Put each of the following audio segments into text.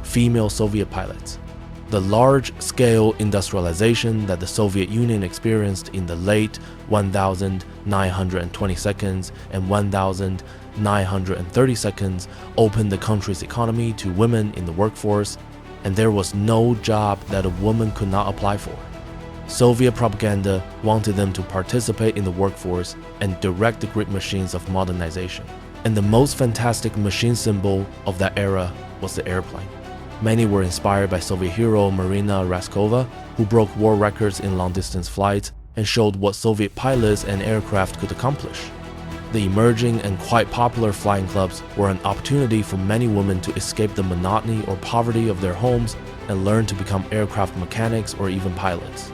female Soviet pilots. The large-scale industrialization that the Soviet Union experienced in the late 1922nd and 1932nd opened the country's economy to women in the workforce, and there was no job that a woman could not apply for. Soviet propaganda wanted them to participate in the workforce and direct the great machines of modernization. And the most fantastic machine symbol of that era was the airplane. Many were inspired by Soviet hero Marina Raskova, who broke war records in long-distance flights and showed what Soviet pilots and aircraft could accomplish. The emerging and quite popular flying clubs were an opportunity for many women to escape the monotony or poverty of their homes and learn to become aircraft mechanics or even pilots.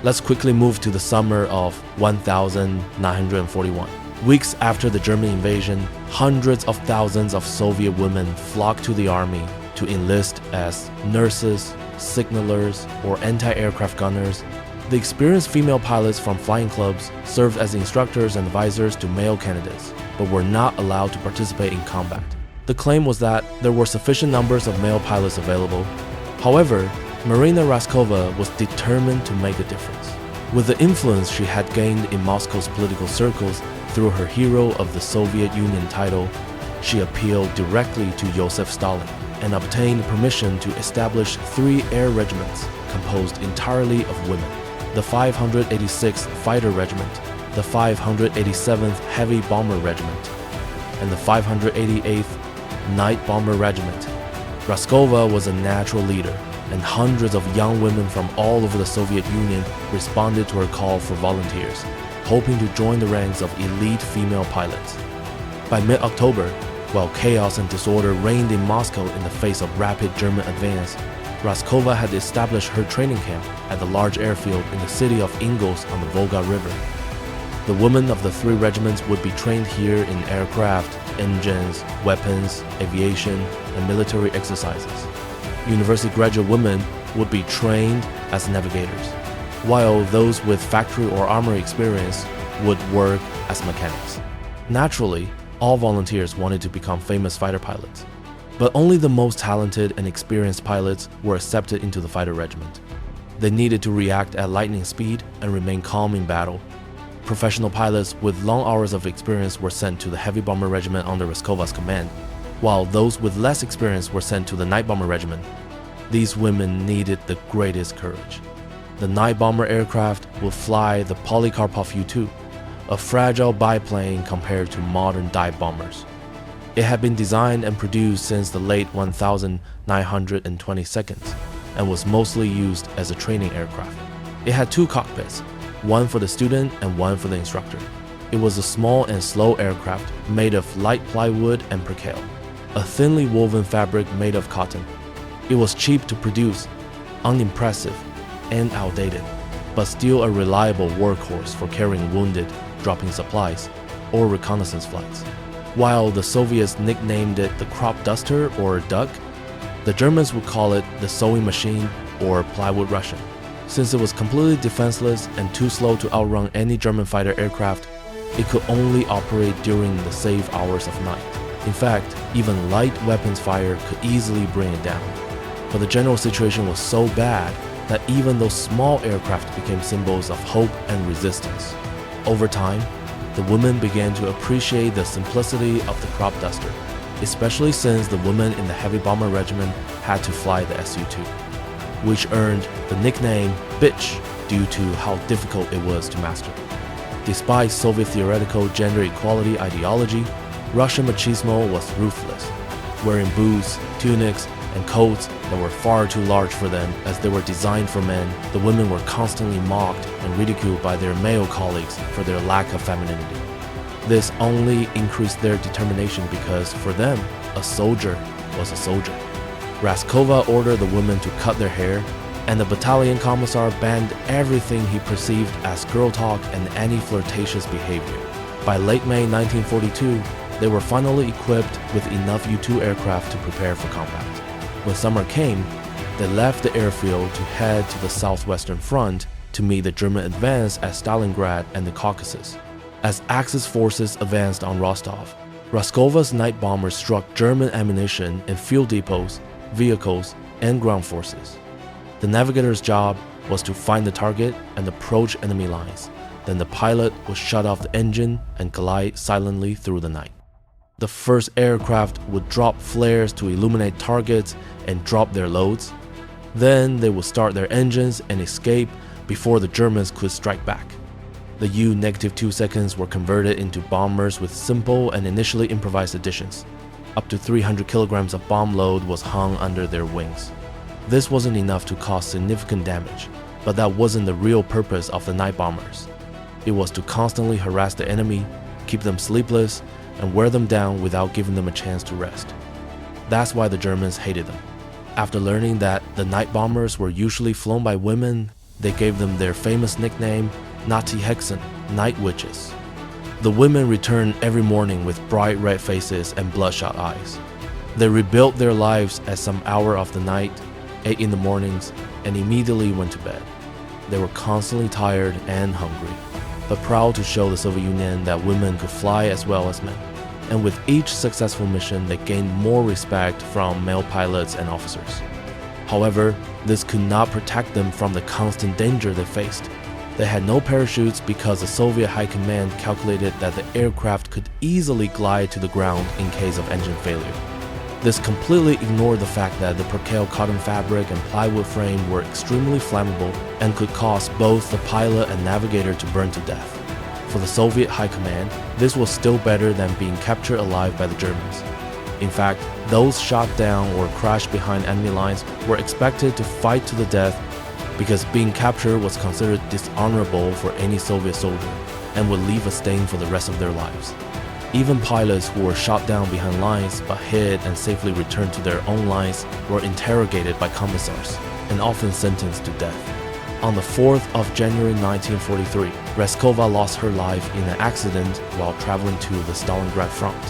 Let's quickly move to the summer of 1941. Weeks after the German invasion, hundreds of thousands of Soviet women flocked to the army to enlist as nurses, signalers, or anti-aircraft gunners. The experienced female pilots from flying clubs served as instructors and advisors to male candidates, but were not allowed to participate in combat. The claim was that there were sufficient numbers of male pilots available. However, Marina Raskova was determined to make a difference. With the influence she had gained in Moscow's political circles through her Hero of the Soviet Union title, she appealed directly to Joseph Stalin and obtained permission to establish 3 air regiments composed entirely of women: the 586th Fighter Regiment, the 587th Heavy Bomber Regiment, and the 588th Night Bomber Regiment. Raskova was a natural leader, and hundreds of young women from all over the Soviet Union responded to her call for volunteers, hoping to join the ranks of elite female pilots. By mid-October, while chaos and disorder reigned in Moscow in the face of rapid German advance, Raskova had established her training camp at the large airfield in the city of Ingles on the Volga River. The women of the 3 regiments would be trained here in aircraft, engines, weapons, aviation, and military exercises. University graduate women would be trained as navigators, while those with factory or armory experience would work as mechanics. Naturally, all volunteers wanted to become famous fighter pilots, but only the most talented and experienced pilots were accepted into the fighter regiment. They needed to react at lightning speed and remain calm in battle. Professional pilots with long hours of experience were sent to the Heavy Bomber Regiment under Raskova's command, while those with less experience were sent to the Night Bomber Regiment. These women needed the greatest courage. The Night Bomber aircraft would fly the Polikarpov U-2, a fragile biplane compared to modern dive bombers. It had been designed and produced since the late 1922nd and was mostly used as a training aircraft. It had 2 cockpits, one for the student and one for the instructor. It was a small and slow aircraft made of light plywood and percale, a thinly woven fabric made of cotton. It was cheap to produce, unimpressive, and outdated, but still a reliable workhorse for carrying wounded, dropping supplies, or reconnaissance flights. While the Soviets nicknamed it the crop duster or duck, the Germans would call it the sewing machine or plywood Russian. Since it was completely defenseless and too slow to outrun any German fighter aircraft, it could only operate during the safe hours of night. In fact, even light weapons fire could easily bring it down. But the general situation was so bad that even those small aircraft became symbols of hope and resistance. Over time, the women began to appreciate the simplicity of the crop duster, especially since the women in the Heavy Bomber Regiment had to fly the Su-2, which earned the nickname Bitch due to how difficult it was to master. Despite Soviet theoretical gender equality ideology, Russian machismo was ruthless, wearing boots, tunics, and coats that were far too large for them as they were designed for men. The women were constantly mocked and ridiculed by their male colleagues for their lack of femininity. This only increased their determination because, for them, a soldier was a soldier. Raskova ordered the women to cut their hair, and the battalion commissar banned everything he perceived as girl talk and any flirtatious behavior. By late May 1942, they were finally equipped with enough U-2 aircraft to prepare for combat. When summer came, they left the airfield to head to the southwestern front to meet the German advance at Stalingrad and the Caucasus. As Axis forces advanced on Rostov, Raskova's night bombers struck German ammunition and fuel depots vehicles, and ground forces. The navigator's job was to find the target and approach enemy lines. Then the pilot would shut off the engine and glide silently through the night. The first aircraft would drop flares to illuminate targets and drop their loads. Then they would start their engines and escape before the Germans could strike back. The U-2 seconds were converted into bombers with simple and initially improvised additions. Up to 300 kilograms of bomb load was hung under their wings. This wasn't enough to cause significant damage, but that wasn't the real purpose of the night bombers. It was to constantly harass the enemy, keep them sleepless, and wear them down without giving them a chance to rest. That's why the Germans hated them. After learning that the night bombers were usually flown by women, they gave them their famous nickname, Nazi-Hexen, night witches. The women returned every morning with bright red faces and bloodshot eyes. They rebuilt their lives at some hour of the night, ate in the mornings, and immediately went to bed. They were constantly tired and hungry, but proud to show the Soviet Union that women could fly as well as men. And with each successful mission, they gained more respect from male pilots and officers. However, this could not protect them from the constant danger they faced. They had no parachutes because the Soviet High Command calculated that the aircraft could easily glide to the ground in case of engine failure. This completely ignored the fact that the percale cotton fabric and plywood frame were extremely flammable and could cause both the pilot and navigator to burn to death. For the Soviet High Command, this was still better than being captured alive by the Germans. In fact, those shot down or crashed behind enemy lines were expected to fight to the death because being captured was considered dishonorable for any Soviet soldier and would leave a stain for the rest of their lives. Even pilots who were shot down behind lines but hid and safely returned to their own lines were interrogated by commissars and often sentenced to death. On the 4th of January 1943, Raskova lost her life in an accident while traveling to the Stalingrad front.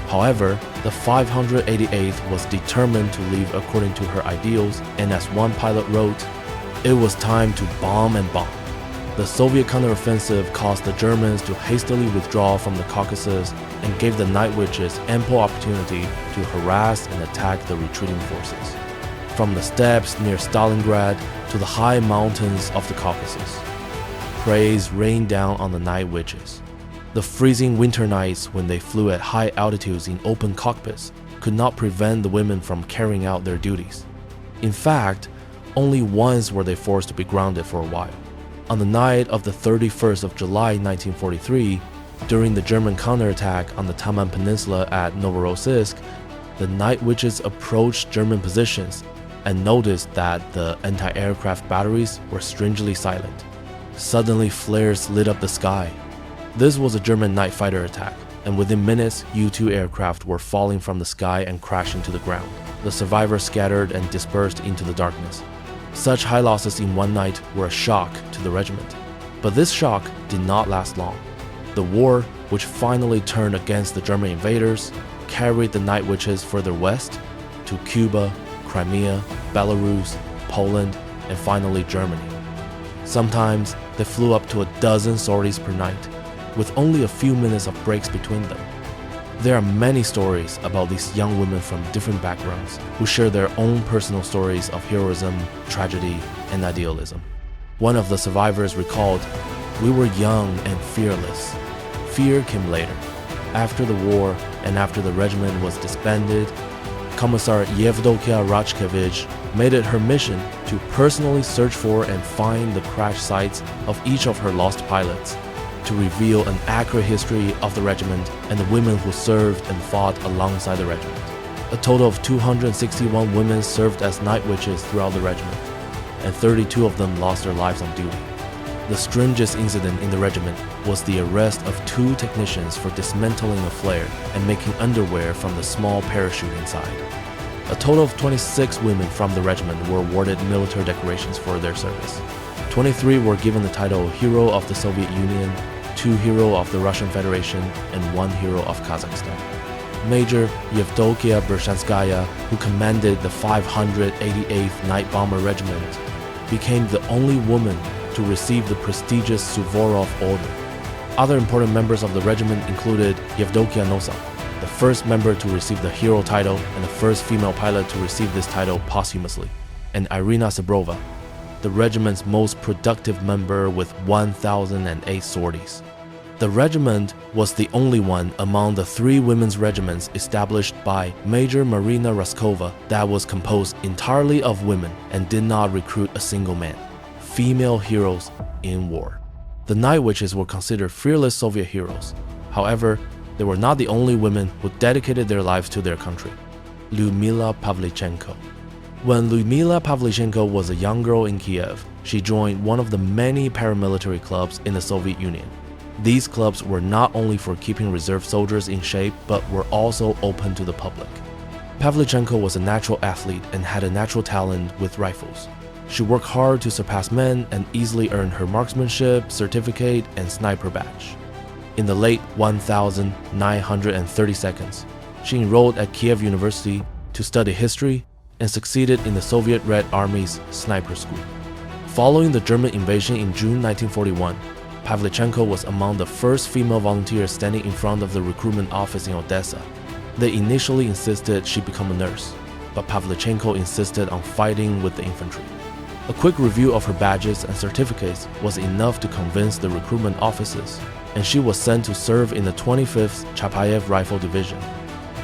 However, the 588th was determined to leave according to her ideals, and as one pilot wrote, "It was time to bomb and bomb." The Soviet counteroffensive caused the Germans to hastily withdraw from the Caucasus and gave the Night Witches ample opportunity to harass and attack the retreating forces. From the steppes near Stalingrad to the high mountains of the Caucasus, praise rained down on the Night Witches. The freezing winter nights when they flew at high altitudes in open cockpits could not prevent the women from carrying out their duties. In fact, only once were they forced to be grounded for a while. On the night of the 31st of July 1943, during the German counterattack on the Taman Peninsula at Novorossiysk, the Night Witches approached German positions and noticed that the anti-aircraft batteries were strangely silent. Suddenly, flares lit up the sky. This was a German night fighter attack, and within minutes, U-2 aircraft were falling from the sky and crashing to the ground. The survivors scattered and dispersed into the darkness. Such high losses in one night were a shock to the regiment. But this shock did not last long. The war, which finally turned against the German invaders, carried the Night Witches further west to Cuba, Crimea, Belarus, Poland, and finally Germany. Sometimes they flew up to a dozen sorties per night, with only a few minutes of breaks between them. There are many stories about these young women from different backgrounds who share their own personal stories of heroism, tragedy, and idealism. One of the survivors recalled, "We were young and fearless. Fear came later. After the war and after the regiment was disbanded, Commissar Yevdokia Rachkevich made it her mission to personally search for and find the crash sites of each of her lost pilots, to reveal an accurate history of the regiment and the women who served and fought alongside the regiment. A total of 261 women served as night witches throughout the regiment, and 32 of them lost their lives on duty. The strangest incident in the regiment was the arrest of 2 technicians for dismantling a flare and making underwear from the small parachute inside. A total of 26 women from the regiment were awarded military decorations for their service. 23 were given the title Hero of the Soviet Union, 2 Hero of the Russian Federation, and 1 Hero of Kazakhstan. Major Yevdokia Bershanskaya, who commanded the 588th Night Bomber Regiment, became the only woman to receive the prestigious Suvorov Order. Other important members of the regiment included Yevdokia Nosal, the the first member to receive the hero title and the first female pilot to receive this title posthumously, and Irina Sebrova, the regiment's most productive member with 1,008 sorties. The regiment was the only one among the 3 women's regiments established by Major Marina Raskova that was composed entirely of women and did not recruit a single man. Female heroes in war. The Night Witches were considered fearless Soviet heroes. However, they were not the only women who dedicated their lives to their country. Lyudmila Pavlichenko. When Lyudmila Pavlichenko was a young girl in Kiev, she joined one of the many paramilitary clubs in the Soviet Union. These clubs were not only for keeping reserve soldiers in shape, but were also open to the public. Pavlichenko was a natural athlete and had a natural talent with rifles. She worked hard to surpass men and easily earned her marksmanship certificate and sniper badge. In the late 1932, she enrolled at Kiev University to study history and succeeded in the Soviet Red Army's sniper school. Following the German invasion in June 1941, Pavlichenko was among the first female volunteers standing in front of the recruitment office in Odessa. They initially insisted she become a nurse, but Pavlichenko insisted on fighting with the infantry. A quick review of her badges and certificates was enough to convince the recruitment offices, and she was sent to serve in the 25th Chapayev Rifle Division.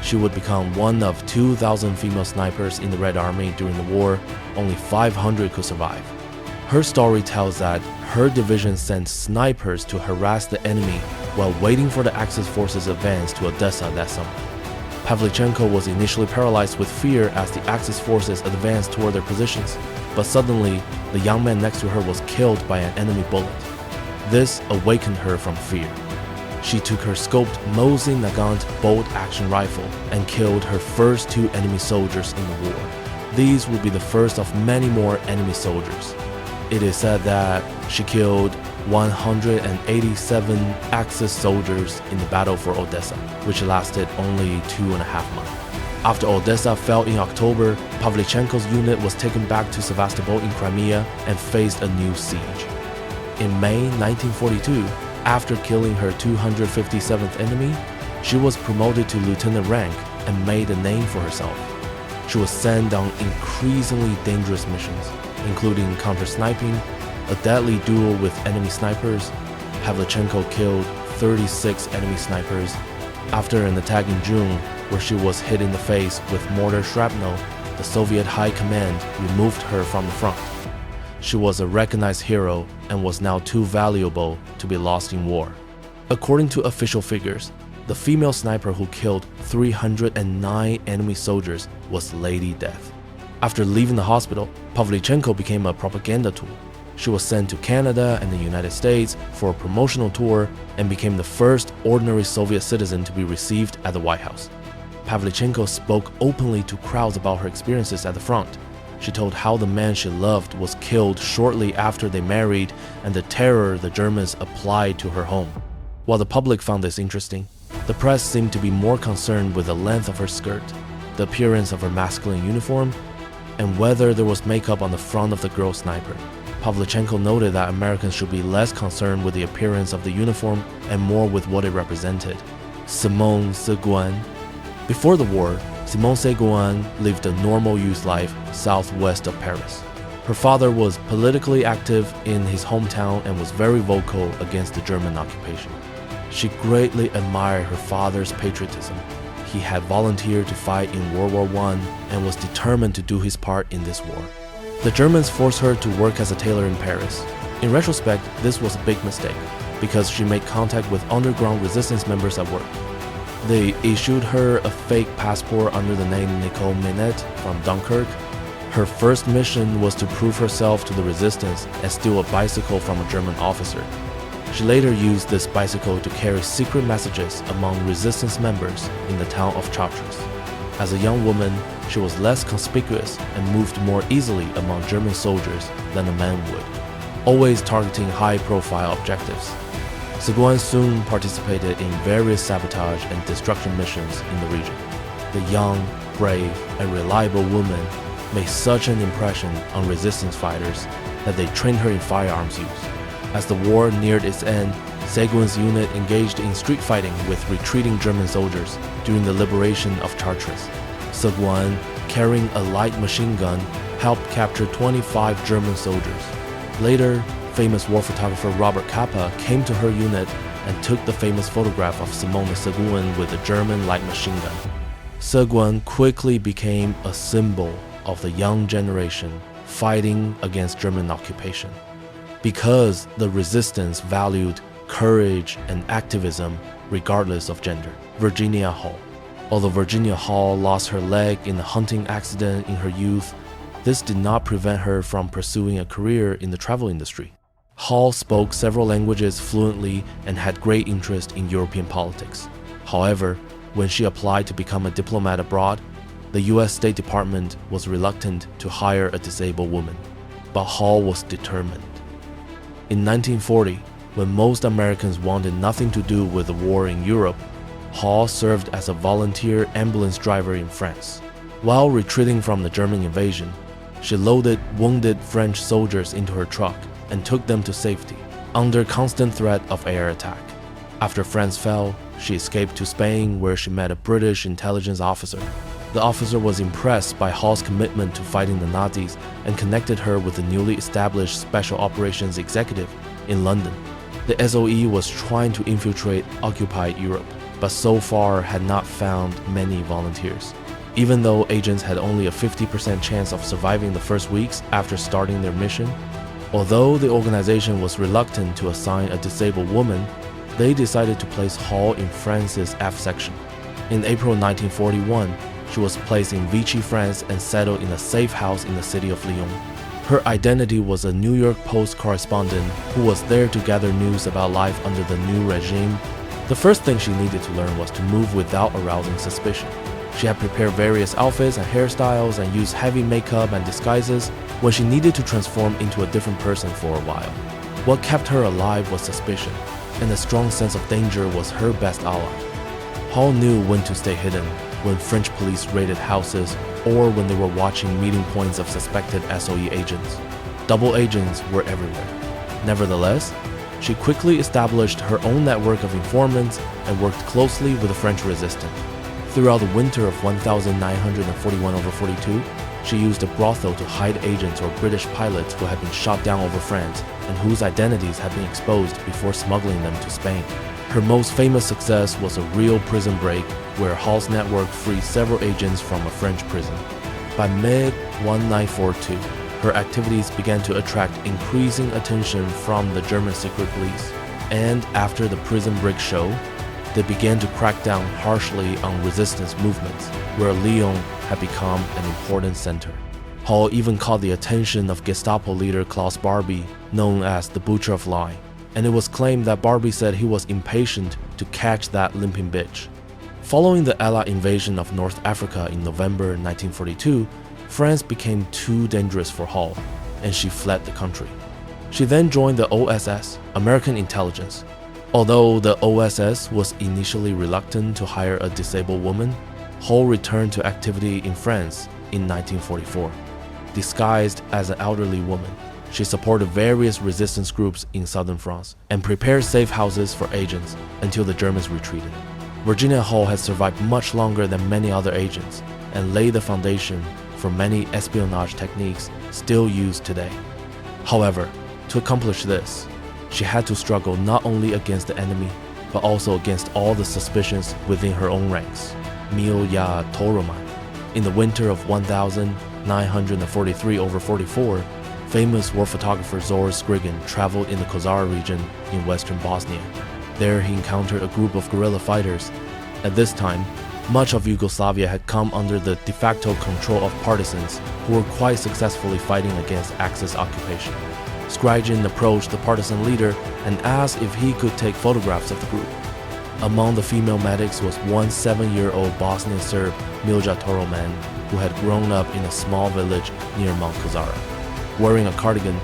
She would become one of 2,000 female snipers in the Red Army during the war. Only 500 could survive. Her story tells that her division sent snipers to harass the enemy while waiting for the Axis forces' advance to Odessa that summer. Pavlichenko was initially paralyzed with fear as the Axis forces advanced toward their positions, but suddenly, the young man next to her was killed by an enemy bullet. This awakened her from fear. She took her scoped Mosin Nagant bolt-action rifle and killed her first 2 enemy soldiers in the war. These would be the first of many more enemy soldiers. It is said that she killed 187 Axis soldiers in the battle for Odessa, which lasted only 2.5 months. After Odessa fell in October, Pavlichenko's unit was taken back to Sevastopol in Crimea and faced a new siege. In May 1942, after killing her 257th enemy, she was promoted to lieutenant rank and made a name for herself. She was sent on increasingly dangerous missions, including counter-sniping, a deadly duel with enemy snipers. Pavlichenko killed 36 enemy snipers. After an attack in June, where she was hit in the face with mortar shrapnel, the Soviet High Command removed her from the front. She was a recognized hero and was now too valuable to be lost in war. According to official figures, the female sniper who killed 309 enemy soldiers was Lady Death. After leaving the hospital, Pavlichenko became a propaganda tool. She was sent to Canada and the United States for a promotional tour and became the first ordinary Soviet citizen to be received at the White House. Pavlichenko spoke openly to crowds about her experiences at the front. She told how the man she loved was killed shortly after they married and the terror the Germans applied to her home. While the public found this interesting, the press seemed to be more concerned with the length of her skirt, the appearance of her masculine uniform, and whether there was makeup on the front of the girl sniper. Pavlichenko noted that Americans should be less concerned with the appearance of the uniform and more with what it represented. Simone Segouin. Before the war, Simone Segouin lived a normal youth life southwest of Paris. Her father was politically active in his hometown and was very vocal against the German occupation. She greatly admired her father's patriotism. He had volunteered to fight in World War I and was determined to do his part in this war. The Germans forced her to work as a tailor in Paris. In retrospect, this was a big mistake, because she made contact with underground resistance members at work. They issued her a fake passport under the name Nicole Minette from Dunkirk. Her first mission was to prove herself to the resistance and steal a bicycle from a German officer. She later used this bicycle to carry secret messages among resistance members in the town of Chartres. As a young woman, she was less conspicuous and moved more easily among German soldiers than a man would, always targeting high-profile objectives. Segouin soon participated in various sabotage and destruction missions in the region. The young, brave, and reliable woman made such an impression on resistance fighters that they trained her in firearms use. As the war neared its end, Segouin's unit engaged in street fighting with retreating German soldiers during the liberation of Chartres. Segouin, carrying a light machine gun, helped capture 25 German soldiers. Later, famous war photographer Robert Capa came to her unit and took the famous photograph of Simone Segouin with a German light machine gun. Segouin quickly became a symbol of the young generation fighting against German occupation. Because the resistance valued courage and activism regardless of gender. Virginia Hall. Although Virginia Hall lost her leg in a hunting accident in her youth, this did not prevent her from pursuing a career in the travel industry. Hall spoke several languages fluently and had great interest in European politics. However, when she applied to become a diplomat abroad, the US State Department was reluctant to hire a disabled woman. But Hall was determined. In 1940, when most Americans wanted nothing to do with the war in Europe, Hall served as a volunteer ambulance driver in France. While retreating from the German invasion, she loaded wounded French soldiers into her truck and took them to safety, under constant threat of air attack. After France fell, she escaped to Spain, where she met a British intelligence officer. The officer was impressed by Hall's commitment to fighting the Nazis and connected her with the newly established Special Operations Executive in London. The SOE was trying to infiltrate occupied Europe, but so far had not found many volunteers. Even though agents had only a 50% chance of surviving the first weeks after starting their mission, although the organization was reluctant to assign a disabled woman, they decided to place Hall in France's F section. In April 1941, she was placed in Vichy, France, and settled in a safe house in the city of Lyon. Her identity was a New York Post correspondent who was there to gather news about life under the new regime. The first thing she needed to learn was to move without arousing suspicion. She had prepared various outfits and hairstyles and used heavy makeup and disguises when she needed to transform into a different person for a while. What kept her alive was suspicion, and a strong sense of danger was her best ally. Hall knew when to stay hidden, when French police raided houses or when they were watching meeting points of suspected SOE agents. Double agents were everywhere. Nevertheless, she quickly established her own network of informants and worked closely with the French resistance. Throughout the winter of 1941-42, she used a brothel to hide agents or British pilots who had been shot down over France and whose identities had been exposed before smuggling them to Spain. Her most famous success was a real prison break where Hall's network freed several agents from a French prison. By mid-1942, her activities began to attract increasing attention from the German secret police, and after the prison break show, they began to crack down harshly on resistance movements, where Lyon had become an important center. Hall even caught the attention of Gestapo leader Klaus Barbie, known as the Butcher of Lying, and it was claimed that Barbie said he was impatient to catch that limping bitch. Following the Allied invasion of North Africa in November 1942, France became too dangerous for Hall, and she fled the country. She then joined the OSS, American Intelligence. Although the OSS was initially reluctant to hire a disabled woman, Hall returned to activity in France in 1944. Disguised as an elderly woman, she supported various resistance groups in southern France and prepared safe houses for agents until the Germans retreated. Virginia Hall has survived much longer than many other agents and laid the foundation for many espionage techniques still used today. However, to accomplish this, she had to struggle not only against the enemy, but also against all the suspicions within her own ranks. Milja Toroman. In the winter of 1943-44, famous war photographer Zor Skrigan traveled in the Kozara region in western Bosnia. There he encountered a group of guerrilla fighters. At this time, much of Yugoslavia had come under the de facto control of partisans who were quite successfully fighting against Axis occupation. Skrigan approached the partisan leader and asked if he could take photographs of the group. Among the female medics was one 7-year-old Bosnian Serb, Milja Toroman, who had grown up in a small village near Mount Kozara. Wearing a cardigan,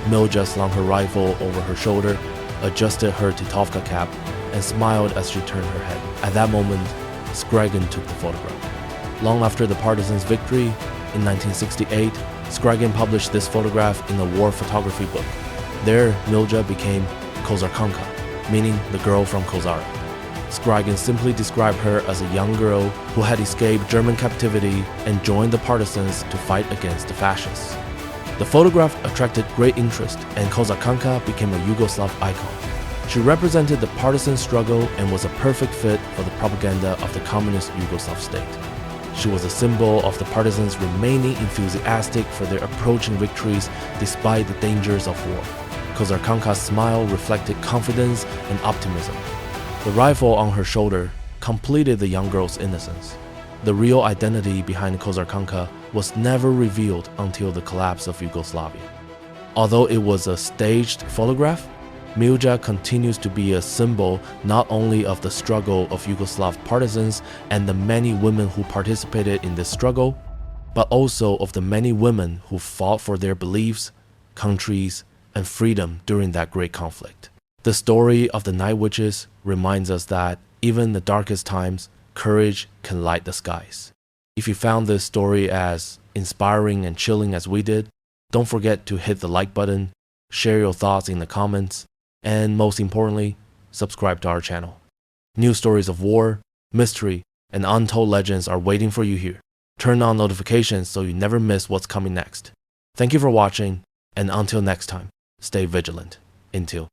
Milja slung her rifle over her shoulder, adjusted her Titovka cap, and smiled as she turned her head. At that moment, Skrigan took the photograph. Long after the partisans' victory, in 1968, Skrigan published this photograph in a war photography book. There, Milja became Kozarkanka, meaning the girl from Kozara. Scrigan simply described her as a young girl who had escaped German captivity and joined the partisans to fight against the fascists. The photograph attracted great interest, and Kozarkanka became a Yugoslav icon. She represented the partisan struggle and was a perfect fit for the propaganda of the communist Yugoslav state. She was a symbol of the partisans remaining enthusiastic for their approaching victories despite the dangers of war. Kozarkanka's smile reflected confidence and optimism. The rifle on her shoulder completed the young girl's innocence. The real identity behind Kozarkanka was never revealed until the collapse of Yugoslavia. Although it was a staged photograph, Milja continues to be a symbol not only of the struggle of Yugoslav partisans and the many women who participated in this struggle, but also of the many women who fought for their beliefs, countries, and freedom during that great conflict. The story of the Night Witches reminds us that even in the darkest times, courage can light the skies. If you found this story as inspiring and chilling as we did, don't forget to hit the like button, share your thoughts in the comments, and most importantly, subscribe to our channel. New stories of war, mystery, and untold legends are waiting for you here. Turn on notifications so you never miss what's coming next. Thank you for watching, and until next time, stay vigilant. Until